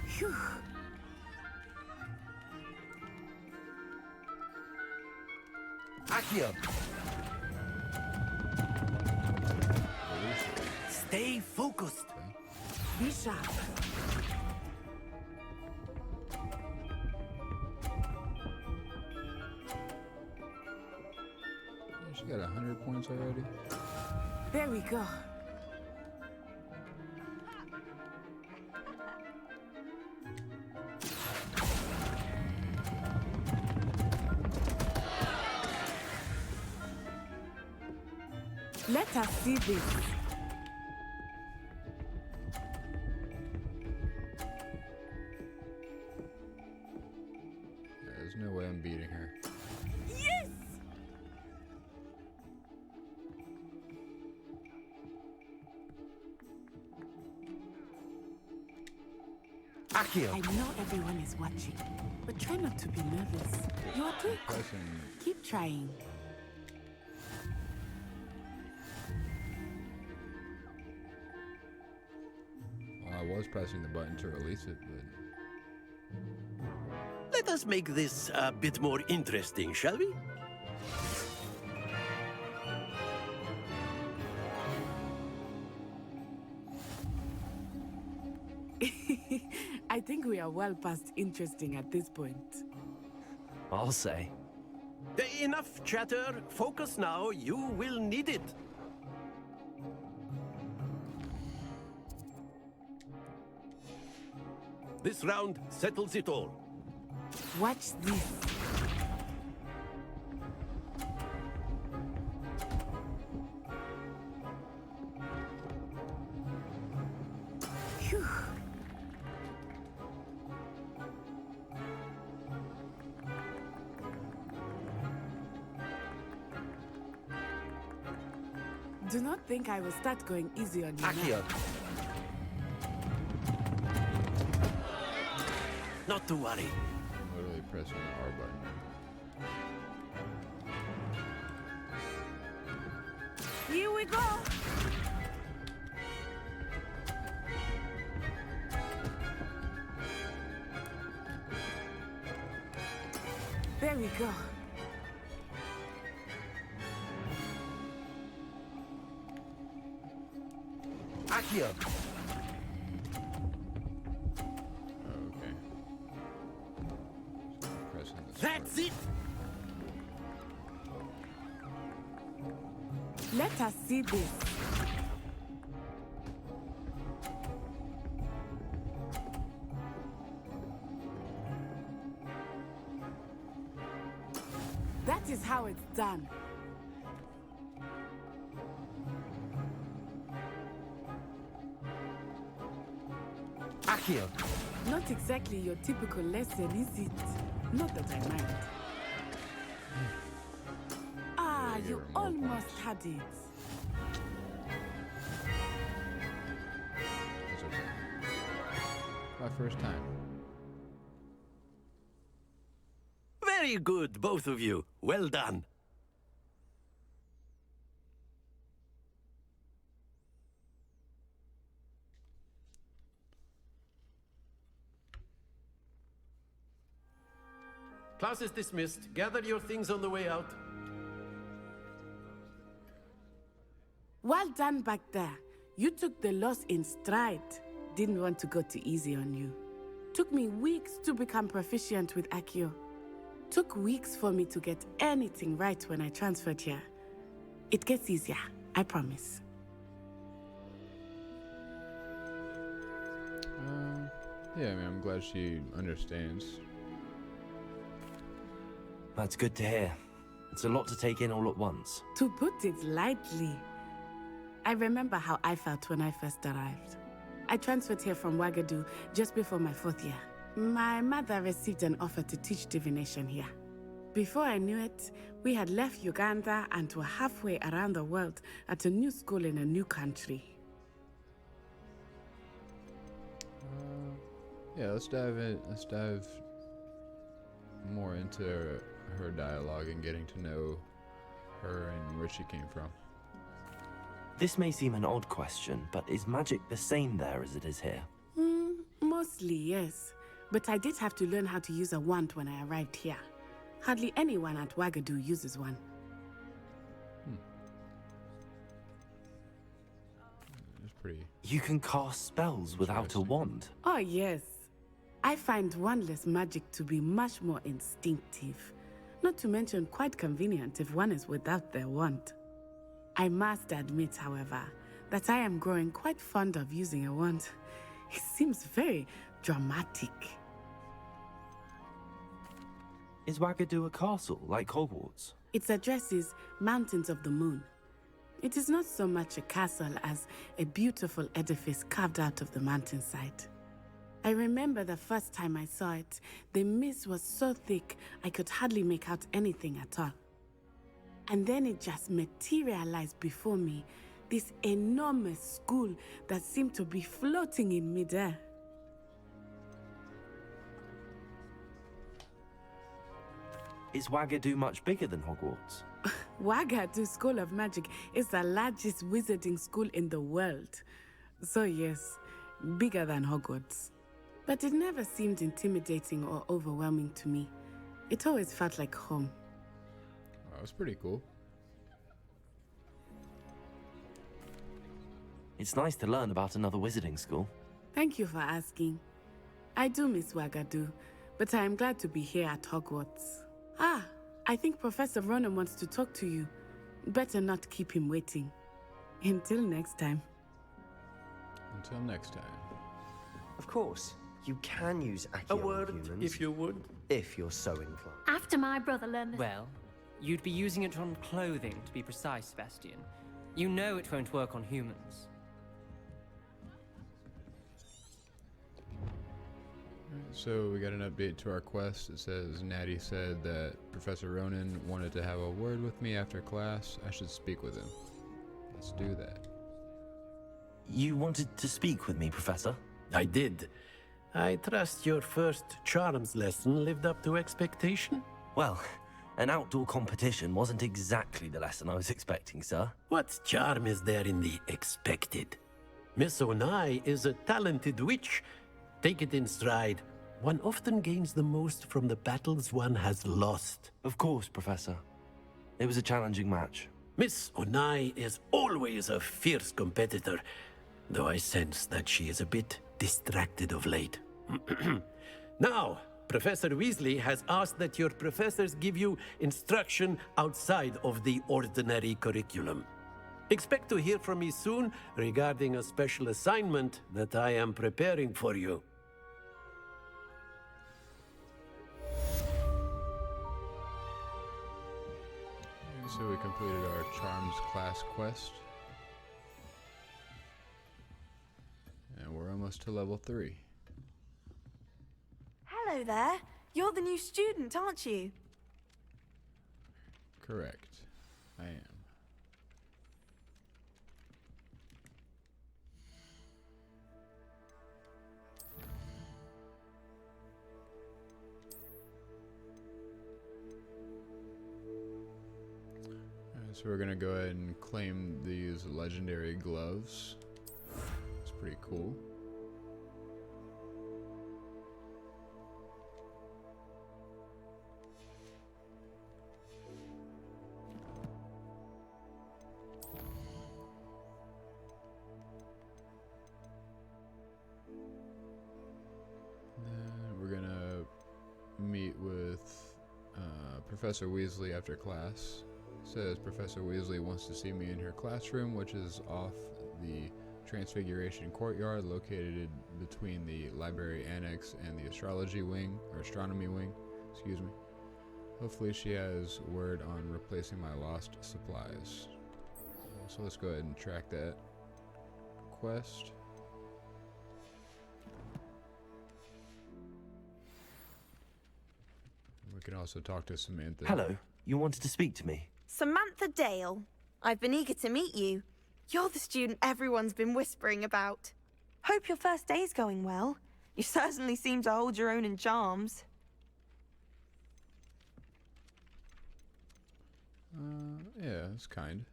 Phew. Accio. Stay focused. Be sharp. She got 100 points already. There we go. Let us see this. There's no way I'm beating her. Yes! Accio. I know everyone is watching, but try not to be nervous. You are too quick. Keep trying. I was pressing the button to release it, but... Let us make this a bit more interesting, shall we? I think we are well past interesting at this point. I'll say. Enough chatter. Focus now. You will need it. This round settles it all. Watch this. Phew. Do not think I will start going easy on you now. Accio. Not to worry. I'm literally pressing the R button. Here we go. There we go. Accio. Okay. Pressing the That's it. Let us see this. That is how it's done. Accio. Not exactly your typical lesson, is it? Not that I mind. Ah, you almost had it. It's okay. My first time. Very good, both of you. Well done. Class is dismissed. Gather your things on the way out. Well done back there. You took the loss in stride. Didn't want to go too easy on you. Took me weeks to become proficient with Accio. Took weeks for me to get anything right when I transferred here. It gets easier, I promise. Yeah, I mean, I'm glad she understands. That's good to hear. It's a lot to take in all at once. To put it lightly, I remember how I felt when I first arrived. I transferred here from Ouagadougou just before my 4th year. My mother received an offer to teach divination here. Before I knew it, we had left Uganda and were halfway around the world at a new school in a new country. Yeah, let's dive more into her dialogue and getting to know her and where she came from. This may seem an odd question, but is magic the same there as it is here? Mostly, yes. But I did have to learn how to use a wand when I arrived here. Hardly anyone at Ouagadougou uses one. It's pretty... You can cast spells without a wand? Oh, yes. I find wandless magic to be much more instinctive. Not to mention quite convenient if one is without their wand. I must admit, however, that I am growing quite fond of using a wand. It seems very dramatic. Is Ouagadougou a castle, like Hogwarts? Its address is Mountains of the Moon. It is not so much a castle as a beautiful edifice carved out of the mountainside. I remember the first time I saw it, the mist was so thick I could hardly make out anything at all. And then it just materialized before me, this enormous school that seemed to be floating in midair. Is Ouagadougou much bigger than Hogwarts? Ouagadougou School of Magic is the largest wizarding school in the world. So yes, bigger than Hogwarts. But it never seemed intimidating or overwhelming to me. It always felt like home. That was pretty cool. It's nice to learn about another wizarding school. Thank you for asking. I do miss Ouagadougou, but I am glad to be here at Hogwarts. Ah, I think Professor Ronan wants to talk to you. Better not keep him waiting. Until next time. Until next time. Of course, you can use Accio A word, on humans. if you would. If you're so inclined. After my brother learned the... Well, you'd be using it on clothing, to be precise, Sebastian. You know it won't work on humans. So we got an update to our quest. It says Natty said that Professor Ronan wanted to have a word with me after class. I should speak with him. Let's do that. You wanted to speak with me, Professor? I did. I trust your first charms lesson lived up to expectation? Well, an outdoor competition wasn't exactly the lesson I was expecting, sir. What charm is there in the expected? Miss Onai is a talented witch. Take it in stride. One often gains the most from the battles one has lost. Of course, Professor. It was a challenging match. Miss Onai is always a fierce competitor, though I sense that she is a bit distracted of late. Now, Professor Weasley has asked that your professors give you instruction outside of the ordinary curriculum. Expect to hear from me soon regarding a special assignment that I am preparing for you. So we completed our Charms class quest. And we're almost to level 3. Hello there. You're the new student, aren't you? Correct. I am. So we're gonna go ahead and claim these legendary gloves. It's pretty cool. Then we're gonna meet with Professor Weasley after class. Says Professor Weasley wants to see me in her classroom, which is off the Transfiguration Courtyard, located between the library annex and the astrology wing, or astronomy wing, excuse me. Hopefully she has word on replacing my lost supplies. So let's go ahead and track that quest. We can also talk to Samantha. Hello, you wanted to speak to me? Samantha Dale. I've been eager to meet you. You're the student everyone's been whispering about. Hope your first day's going well. You certainly seem to hold your own in charms. Yeah, it's kind.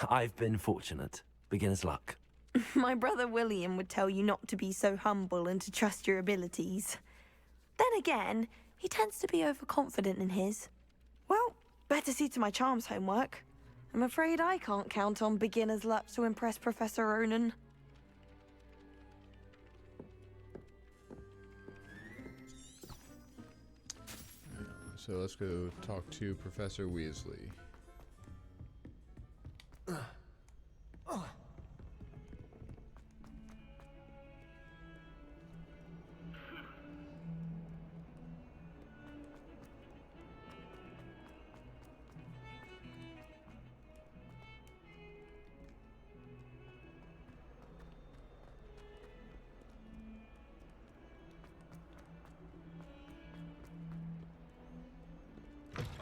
I've been fortunate. Beginner's luck. My brother William would tell you not to be so humble and to trust your abilities. Then again, he tends to be overconfident in his. Well, better see to my charms homework. I'm afraid I can't count on beginner's luck to impress Professor Ronan. So let's go talk to Professor Weasley.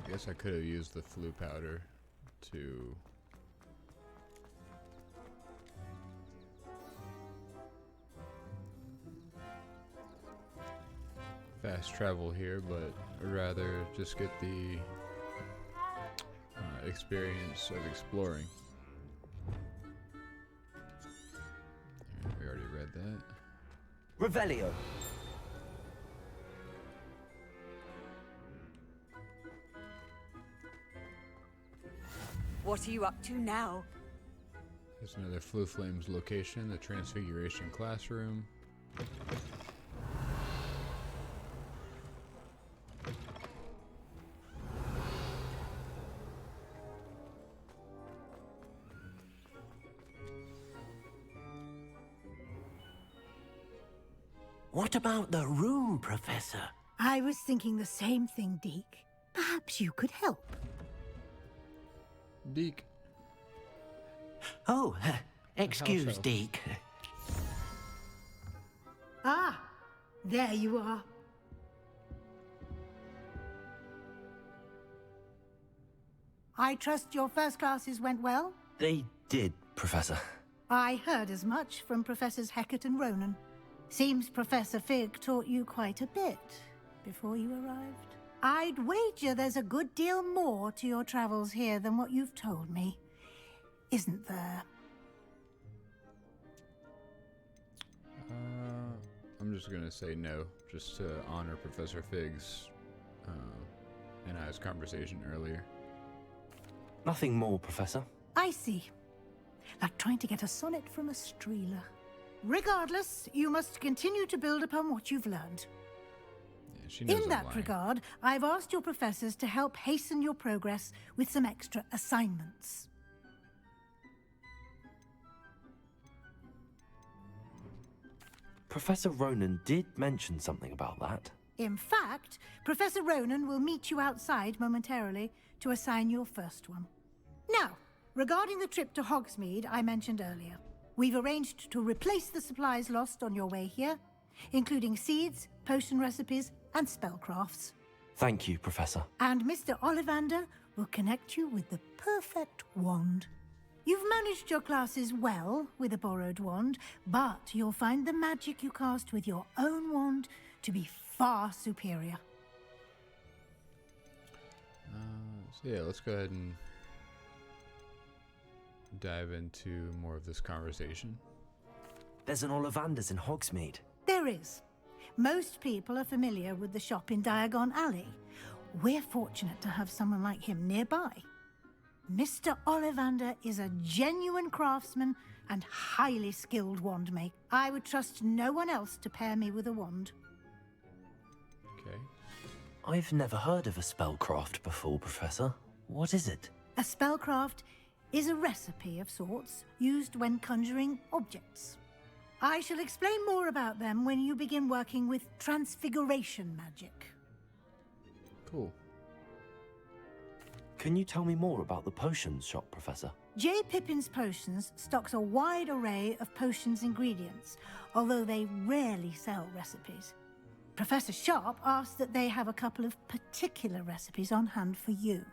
I guess I could have used the flu powder to fast travel here, but I'd rather just get the experience of exploring. We already read that. Revelio. What are you up to now? There's another Flu Flames location, the Transfiguration Classroom. What about the room, Professor? I was thinking the same thing, Deke. Perhaps you could help. Deke. Oh, excuse, Deke. Ah, there you are. I trust your first classes went well? They did, Professor. I heard as much from Professors Hecat and Ronan. Seems Professor Fig taught you quite a bit before you arrived. I'd wager there's a good deal more to your travels here than what you've told me. Isn't there? I'm just gonna say no, just to honor Professor Fig's and I's conversation earlier. Nothing more, Professor. I see. Like trying to get a sonnet from a streeler. Regardless, you must continue to build upon what you've learned. Yeah, she knows In I'm that lying. regard, I've asked your professors to help hasten your progress with some extra assignments. Professor Ronan did mention something about that. In fact, Professor Ronan will meet you outside momentarily to assign your first one. Now, regarding the trip to Hogsmeade I mentioned earlier, we've arranged to replace the supplies lost on your way here, including seeds, potion recipes, and spellcrafts. Thank you, Professor. And Mr. Ollivander will connect you with the perfect wand. You've managed your classes well with a borrowed wand, but you'll find the magic you cast with your own wand to be far superior. So yeah, let's go ahead and dive into more of this conversation. There's an Ollivander's in Hogsmeade. There is. Most people are familiar with the shop in Diagon Alley. We're fortunate to have someone like him nearby. Mr. Ollivander is a genuine craftsman and highly skilled wand maker. I would trust no one else to pair me with a wand. Okay. I've never heard of a spellcraft before, Professor. What is it? A spellcraft is a recipe of sorts used when conjuring objects. I shall explain more about them when you begin working with Transfiguration magic. Cool. Can you tell me more about the potions shop, Professor? J. Pippin's Potions stocks a wide array of potions ingredients, although they rarely sell recipes. Professor Sharp asked that they have a couple of particular recipes on hand for you.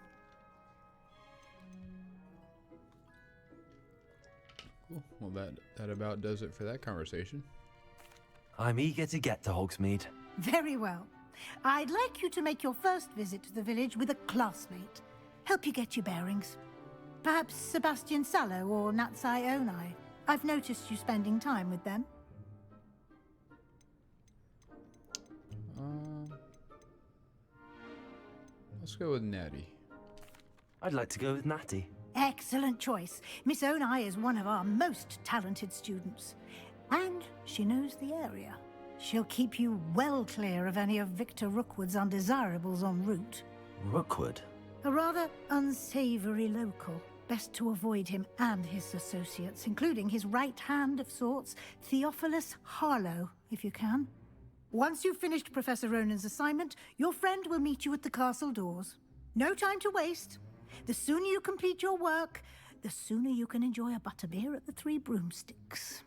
Cool. Well, that about does it for that conversation. I'm eager to get to Hogsmeade. Very well. I'd like you to make your first visit to the village with a classmate. Help you get your bearings. Perhaps Sebastian Sallow or Natsai Onai. I've noticed you spending time with them. Let's go with Natty. I'd like to go with Natty. Excellent choice. Miss Onai is one of our most talented students. And she knows the area. She'll keep you well clear of any of Victor Rookwood's undesirables en route. Rookwood? A rather unsavory local. Best to avoid him and his associates, including his right hand of sorts, Theophilus Harlow, if you can. Once you've finished Professor Ronan's assignment, your friend will meet you at the castle doors. No time to waste. The sooner you complete your work, the sooner you can enjoy a butterbeer at the Three Broomsticks.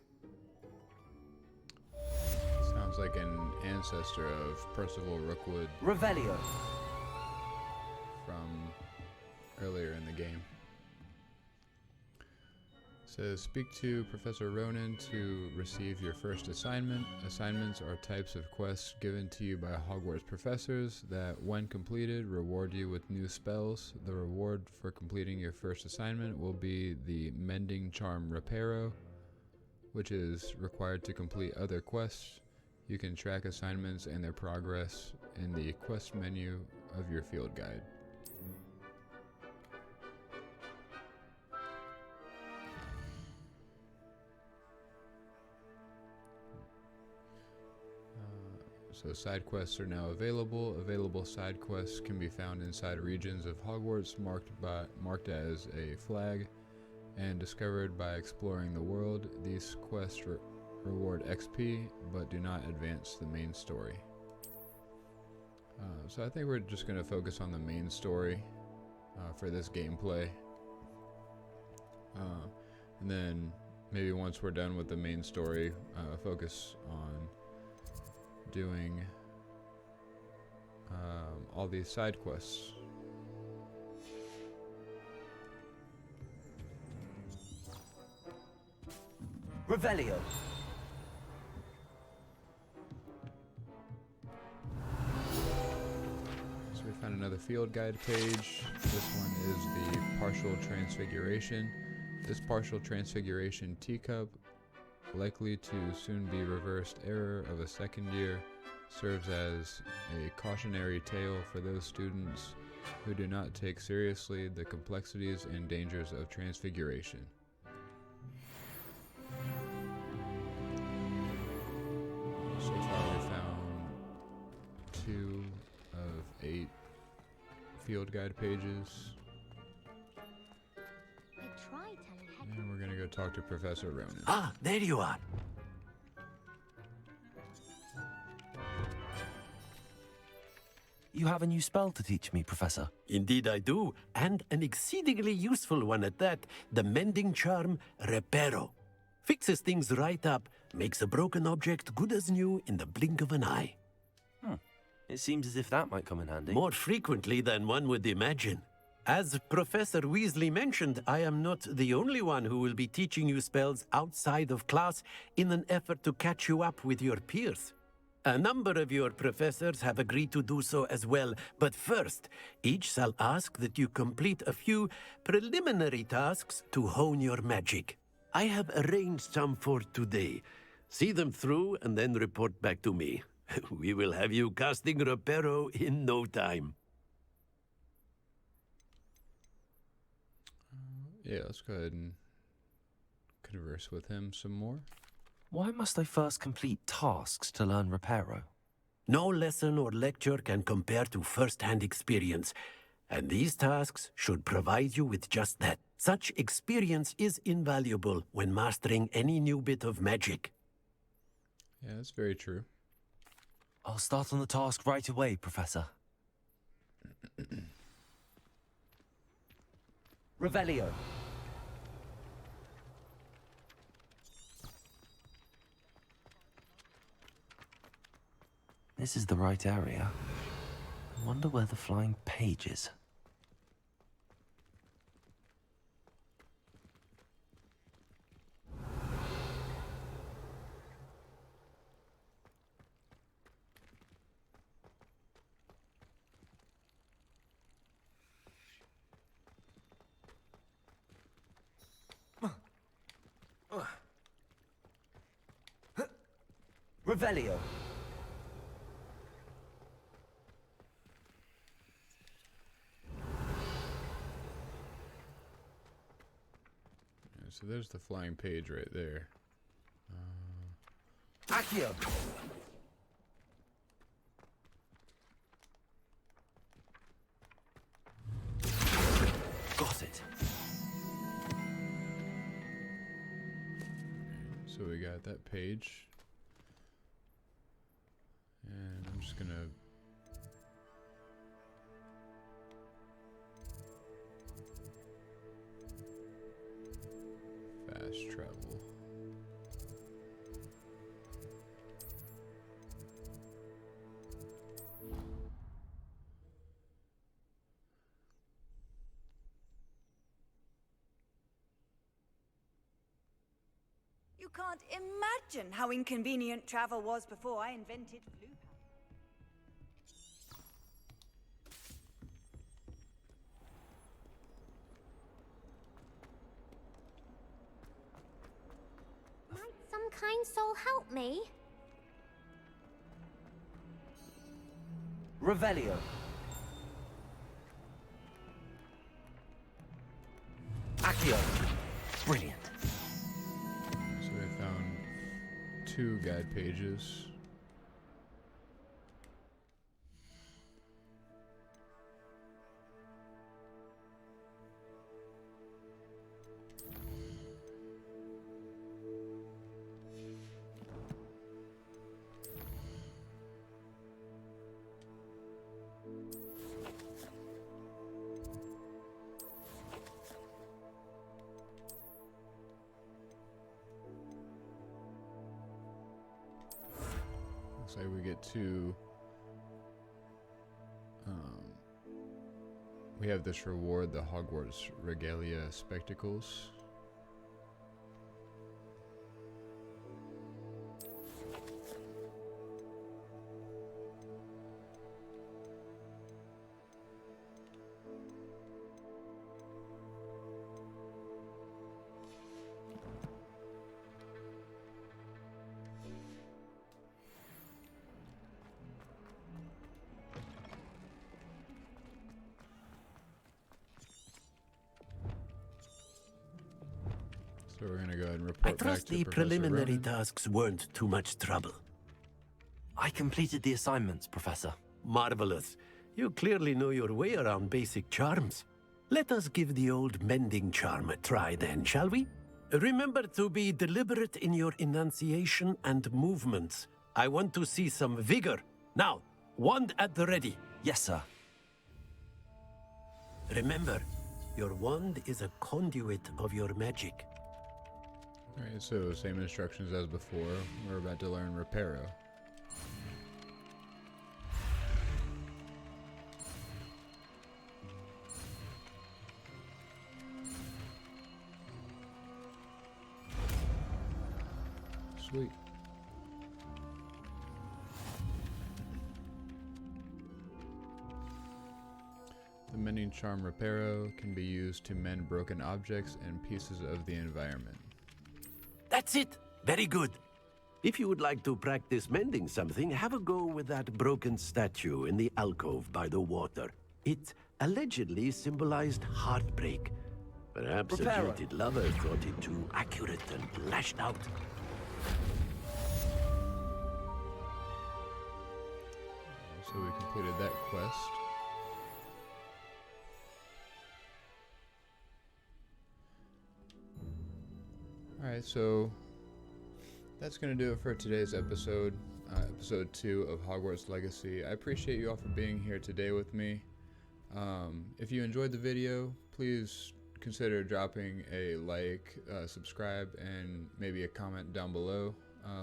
Sounds like an ancestor of Percival Rookwood. Revelio. From earlier in the game. Says, speak to Professor Ronan to receive your first assignment. Assignments are types of quests given to you by Hogwarts professors that, when completed, reward you with new spells. The reward for completing your first assignment will be the Mending Charm Reparo, which is required to complete other quests. You can track assignments and their progress in the quest menu of your field guide. So side quests are now available. Available side quests can be found inside regions of Hogwarts marked as a flag and discovered by exploring the world. These quests reward XP but do not advance the main story. So I think we're just going to focus on the main story for this gameplay. And then maybe once we're done with the main story, focus on doing all these side quests. Revelio. So we found another field guide page. This one is the partial transfiguration. This partial transfiguration teacup, likely to soon be reversed error of a second year, serves as a cautionary tale for those students who do not take seriously the complexities and dangers of transfiguration. So far we found 2 of 8 field guide pages. And we're gonna go talk to Professor Ronan. Ah, there you are. You have a new spell to teach me, Professor. Indeed I do, and an exceedingly useful one at that. The mending charm, Reparo. Fixes things right up, makes a broken object good as new in the blink of an eye. It seems as if that might come in handy. More frequently than one would imagine. As Professor Weasley mentioned, I am not the only one who will be teaching you spells outside of class in an effort to catch you up with your peers. A number of your professors have agreed to do so as well, but first, each shall ask that you complete a few preliminary tasks to hone your magic. I have arranged some for today. See them through and then report back to me. We will have you casting Reparo in no time. Yeah, let's go ahead and converse with him some more. Why must I first complete tasks to learn Reparo? No lesson or lecture can compare to first-hand experience, and these tasks should provide you with just that. Such experience is invaluable when mastering any new bit of magic. Yeah, that's very true. I'll start on the task right away, Professor. Revelio. This is the right area. I wonder where the flying page is. Revelio. Yeah, so there's the flying page right there. Accio. Got it. So we got that page. And I'm just gonna fast travel. You can't imagine how inconvenient travel was before I invented blue. Might some kind soul help me? Revelio. Accio. Brilliant. So we found 2 guide pages. Looks like we get to we have this reward, the Hogwarts Regalia Spectacles. So we're gonna go ahead and I report back trust to the Professor preliminary Ronan. tasks weren't too much trouble. I completed the assignments, Professor. Marvelous. You clearly know your way around basic charms. Let us give the old mending charm a try then, shall we? Remember to be deliberate in your enunciation and movements. I want to see some vigor. Now, wand at the ready. Yes, sir. Remember, your wand is a conduit of your magic. Alright, so same instructions as before. We're about to learn Reparo. Sweet. The mending charm Reparo can be used to mend broken objects and pieces of the environment. That's it. Very good. If you would like to practice mending something, have a go with that broken statue in the alcove by the water. It allegedly symbolized heartbreak. Perhaps a Reparo. jilted lover thought it too accurate and lashed out. So we completed that quest. Alright, so that's going to do it for today's episode, episode 2 of Hogwarts Legacy. I appreciate you all for being here today with me. If you enjoyed the video, please consider dropping a like, subscribe, and maybe a comment down below.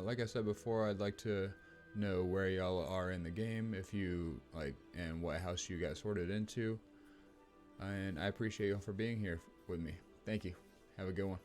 Like I said before, I'd like to know where y'all are in the game, if you like, and what house you got sorted into. And I appreciate y'all for being here with me. Thank you. Have a good one.